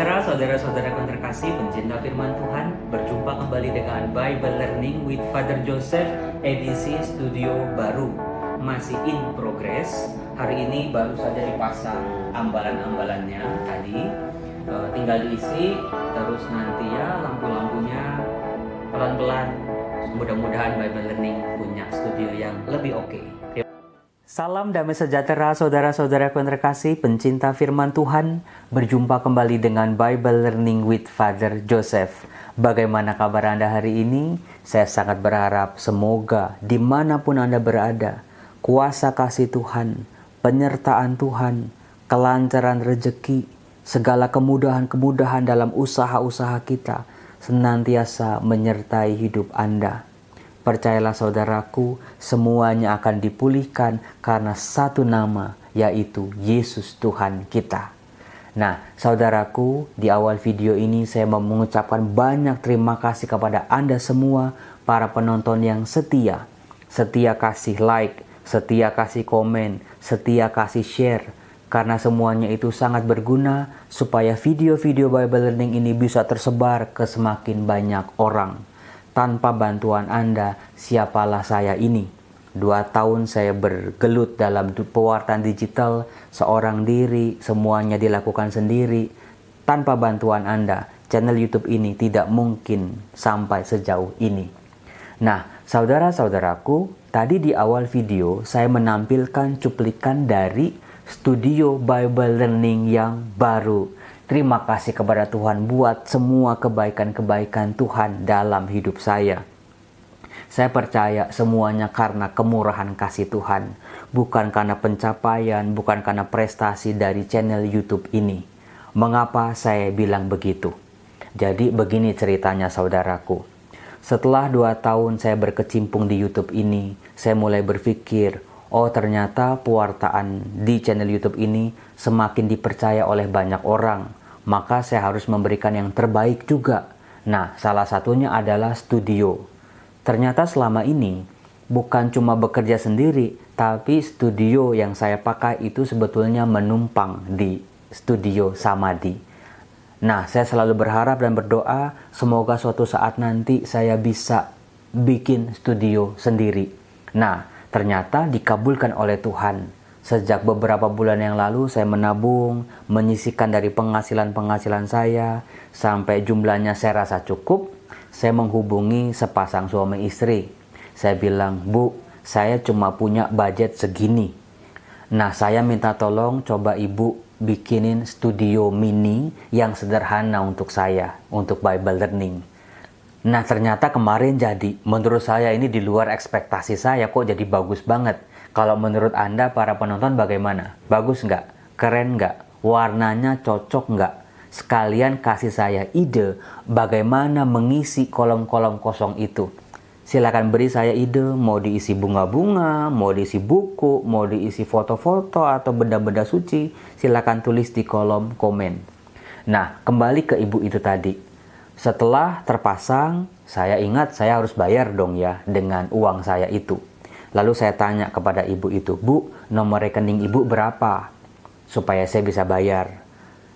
sejahtera saudara-saudaraku terkasih pencinta firman Tuhan. Berjumpa kembali dengan Bible Learning with Father Joseph edisi studio baru. Masih in progress. Hari ini baru saja dipasang ambalan-ambalannya tadi. Tinggal diisi, terus nanti ya lampu-lampunya pelan-pelan. Mudah-mudahan Bible Learning punya studio yang lebih oke. Salam damai sejahtera saudara-saudaraku yang terkasih, pencinta firman Tuhan. Berjumpa kembali dengan Bible Learning with Father Joseph. Bagaimana kabar Anda hari ini? Saya sangat berharap semoga dimanapun Anda berada, kuasa kasih Tuhan, penyertaan Tuhan, kelancaran rezeki, segala kemudahan-kemudahan dalam usaha-usaha kita senantiasa menyertai hidup Anda. Percayalah saudaraku, semuanya akan dipulihkan karena satu nama, yaitu Yesus Tuhan kita. Nah, saudaraku, di awal video ini saya mau mengucapkan banyak terima kasih kepada Anda semua, para penonton yang setia. Setia kasih like, setia kasih komen, setia kasih share. Karena semuanya itu sangat berguna supaya video-video Bible Learning ini bisa tersebar ke semakin banyak orang. Tanpa bantuan Anda, siapalah saya ini? 2 tahun saya bergelut dalam pewartaan digital, seorang diri, semuanya dilakukan sendiri. Tanpa bantuan Anda, channel YouTube ini tidak mungkin sampai sejauh ini. Nah, saudara-saudaraku, tadi di awal video saya menampilkan cuplikan dari studio Bible Learning yang baru. Terima kasih kepada Tuhan buat semua kebaikan-kebaikan Tuhan dalam hidup saya. Saya percaya semuanya karena kemurahan kasih Tuhan. Bukan karena pencapaian, bukan karena prestasi dari channel YouTube ini. Mengapa saya bilang begitu? Jadi begini ceritanya saudaraku. Setelah 2 tahun saya berkecimpung di YouTube ini, saya mulai berpikir, oh ternyata pewartaan di channel YouTube ini semakin dipercaya oleh banyak orang. Maka saya harus memberikan yang terbaik juga. Nah, salah satunya adalah studio. Ternyata selama ini bukan cuma bekerja sendiri, tapi studio yang saya pakai itu sebetulnya menumpang di studio Samadhi. Nah, saya selalu berharap dan berdoa semoga suatu saat nanti saya bisa bikin studio sendiri. Nah, ternyata dikabulkan oleh Tuhan. Sejak beberapa bulan yang lalu saya menabung, menyisihkan dari penghasilan saya, sampai jumlahnya saya rasa cukup. Saya menghubungi sepasang suami istri. Saya bilang, Bu, saya cuma punya budget segini. Nah, saya minta tolong coba Ibu bikinin studio mini yang sederhana untuk saya, untuk Bible Learning. Nah, ternyata kemarin jadi. Menurut saya ini di luar ekspektasi saya, kok jadi bagus banget. Kalau menurut Anda para penonton bagaimana? Bagus nggak? Keren nggak? Warnanya cocok nggak? Sekalian kasih saya ide bagaimana mengisi kolom-kolom kosong itu. Silakan beri saya ide, mau diisi bunga-bunga, mau diisi buku, mau diisi foto-foto atau benda-benda suci. Silakan tulis di kolom komen. Nah, kembali ke ibu itu tadi. Setelah terpasang, saya ingat saya harus bayar dong ya dengan uang saya itu. Lalu saya tanya kepada ibu itu, Bu, nomor rekening ibu berapa? Supaya saya bisa bayar.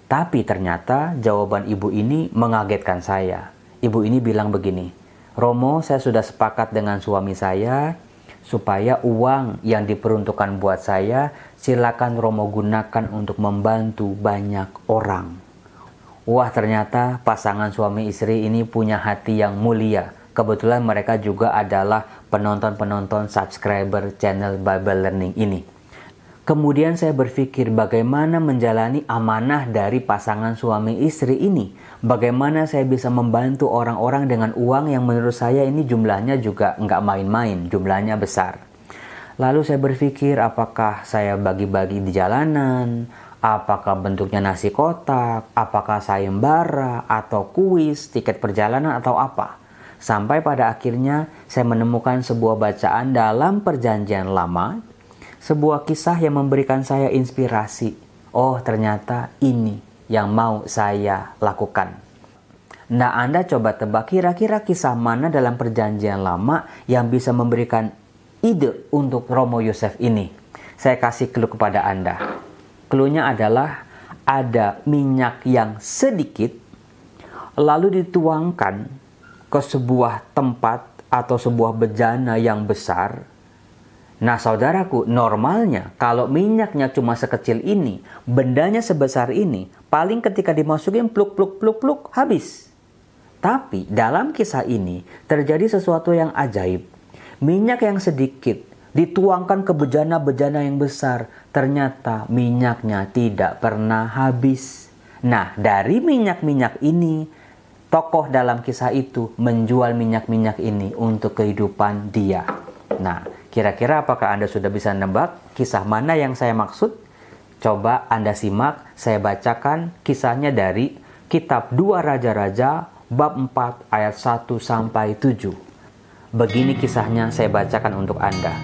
Tapi ternyata jawaban ibu ini mengagetkan saya. Ibu ini bilang begini, Romo, saya sudah sepakat dengan suami saya, supaya uang yang diperuntukkan buat saya, silakan Romo gunakan untuk membantu banyak orang. Wah, ternyata pasangan suami istri ini punya hati yang mulia. Kebetulan mereka juga adalah penonton-penonton subscriber channel Bible Learning ini. Kemudian saya berpikir bagaimana menjalani amanah dari pasangan suami istri ini. Bagaimana saya bisa membantu orang-orang dengan uang yang menurut saya ini jumlahnya juga nggak main-main, jumlahnya besar. Lalu saya berpikir apakah saya bagi-bagi di jalanan, apakah bentuknya nasi kotak, apakah sayembara, atau kuis, tiket perjalanan, atau apa. Sampai pada akhirnya saya menemukan sebuah bacaan dalam Perjanjian Lama, sebuah kisah yang memberikan saya inspirasi. Oh, ternyata ini yang mau saya lakukan. Nah, Anda coba tebak kira-kira kisah mana dalam Perjanjian Lama yang bisa memberikan ide untuk Romo Yosef ini. Saya kasih clue kepada Anda. Clue-nya adalah ada minyak yang sedikit, lalu dituangkan ke sebuah tempat atau sebuah bejana yang besar. Nah saudaraku, normalnya kalau minyaknya cuma sekecil ini, bendanya sebesar ini, paling ketika dimasukin pluk pluk pluk pluk habis. Tapi dalam kisah ini terjadi sesuatu yang ajaib. Minyak yang sedikit dituangkan ke bejana-bejana yang besar, ternyata minyaknya tidak pernah habis. Nah dari minyak-minyak ini, tokoh dalam kisah itu menjual minyak-minyak ini untuk kehidupan dia. Nah, kira-kira apakah Anda sudah bisa nebak kisah mana yang saya maksud? Coba Anda simak, saya bacakan kisahnya dari kitab 2 Raja-Raja bab 4 ayat 1 sampai 7. Begini kisahnya, saya bacakan untuk Anda.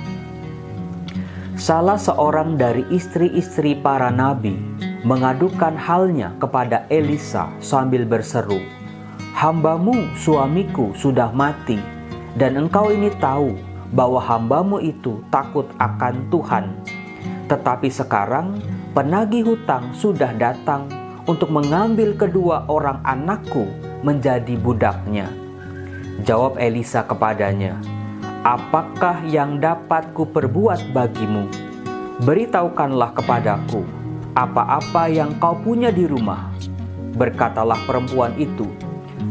Salah seorang dari istri-istri para nabi mengadukan halnya kepada Elisa sambil berseru, "Hambamu suamiku sudah mati, dan engkau ini tahu bahwa hambamu itu takut akan Tuhan. Tetapi sekarang penagih hutang sudah datang untuk mengambil kedua orang anakku menjadi budaknya." Jawab Elisa kepadanya, "Apakah yang dapat kuperbuat bagimu? Beritahukanlah kepadaku apa-apa yang kau punya di rumah." Berkatalah perempuan itu,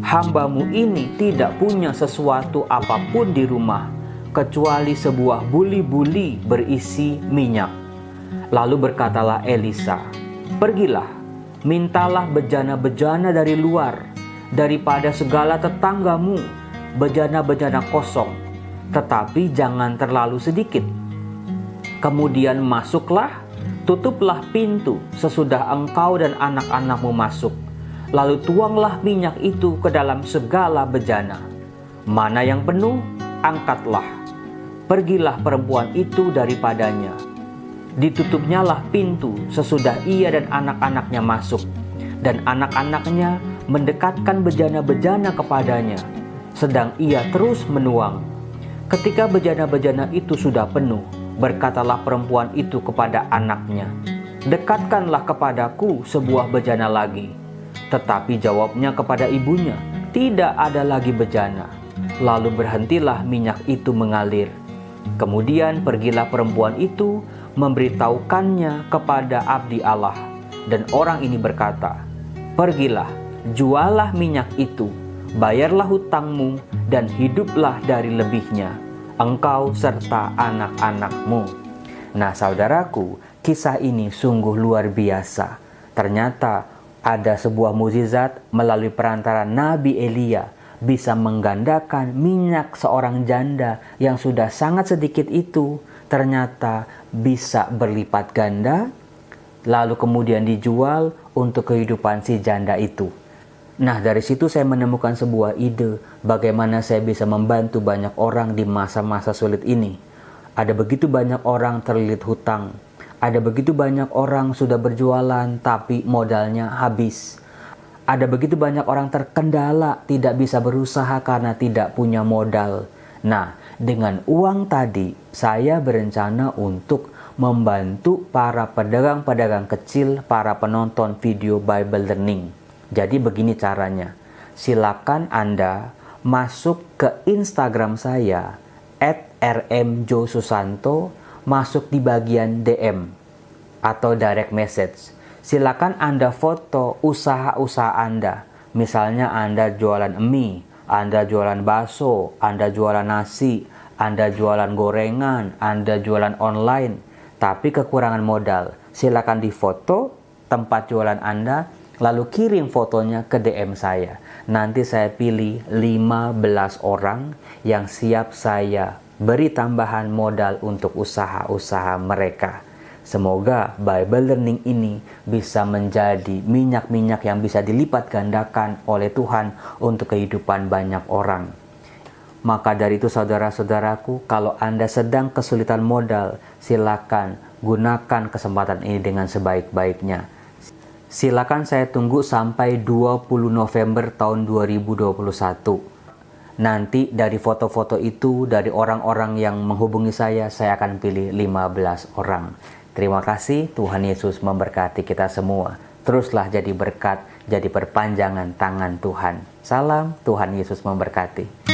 "Hambamu ini tidak punya sesuatu apapun di rumah, kecuali sebuah buli-buli berisi minyak." Lalu berkatalah Elisa, "Pergilah, mintalah bejana-bejana dari luar, daripada segala tetanggamu, bejana-bejana kosong, tetapi jangan terlalu sedikit. Kemudian masuklah, tutuplah pintu sesudah engkau dan anak-anakmu masuk. Lalu tuanglah minyak itu ke dalam segala bejana. Mana yang penuh, angkatlah. Pergilah perempuan itu daripadanya. Ditutupnyalah pintu sesudah ia dan anak-anaknya masuk, dan anak-anaknya mendekatkan bejana-bejana kepadanya, sedang ia terus menuang. Ketika bejana-bejana itu sudah penuh, berkatalah perempuan itu kepada anaknya, "Dekatkanlah kepadaku sebuah bejana lagi." Tetapi jawabnya kepada ibunya, "Tidak ada lagi bejana." Lalu berhentilah minyak itu mengalir. Kemudian pergilah perempuan itu memberitahukannya kepada abdi Allah, dan orang ini berkata, "Pergilah, jualah minyak itu, bayarlah hutangmu, dan hiduplah dari lebihnya, engkau serta anak-anakmu." Nah saudaraku, kisah ini sungguh luar biasa. Ternyata ada sebuah mukjizat melalui perantara Nabi Elia, bisa menggandakan minyak seorang janda yang sudah sangat sedikit itu, ternyata bisa berlipat ganda, lalu kemudian dijual untuk kehidupan si janda itu. Nah dari situ saya menemukan sebuah ide bagaimana saya bisa membantu banyak orang di masa-masa sulit ini. Ada begitu banyak orang terlilit hutang, ada begitu banyak orang sudah berjualan tapi modalnya habis. Ada begitu banyak orang terkendala, tidak bisa berusaha karena tidak punya modal. Nah, dengan uang tadi, saya berencana untuk membantu para pedagang-pedagang kecil, para penonton video Bible Learning. Jadi begini caranya, silakan Anda masuk ke Instagram saya, @rmjosusanto, masuk di bagian DM atau direct message. Silakan Anda foto usaha-usaha Anda. Misalnya Anda jualan mie, Anda jualan bakso, Anda jualan nasi, Anda jualan gorengan, Anda jualan online, tapi kekurangan modal. Silakan difoto tempat jualan Anda, lalu kirim fotonya ke DM saya. Nanti saya pilih 15 orang yang siap saya beri tambahan modal untuk usaha-usaha mereka. Semoga Bible Learning ini bisa menjadi minyak-minyak yang bisa dilipat gandakan oleh Tuhan untuk kehidupan banyak orang. Maka dari itu saudara-saudaraku, kalau Anda sedang kesulitan modal, silakan gunakan kesempatan ini dengan sebaik-baiknya. Silakan saya tunggu sampai 20 November tahun 2021. Nanti dari foto-foto itu, dari orang-orang yang menghubungi saya akan pilih 15 orang. Terima kasih, Tuhan Yesus memberkati kita semua. teruslah jadi berkat, jadi perpanjangan tangan Tuhan. Salam, Tuhan Yesus memberkati.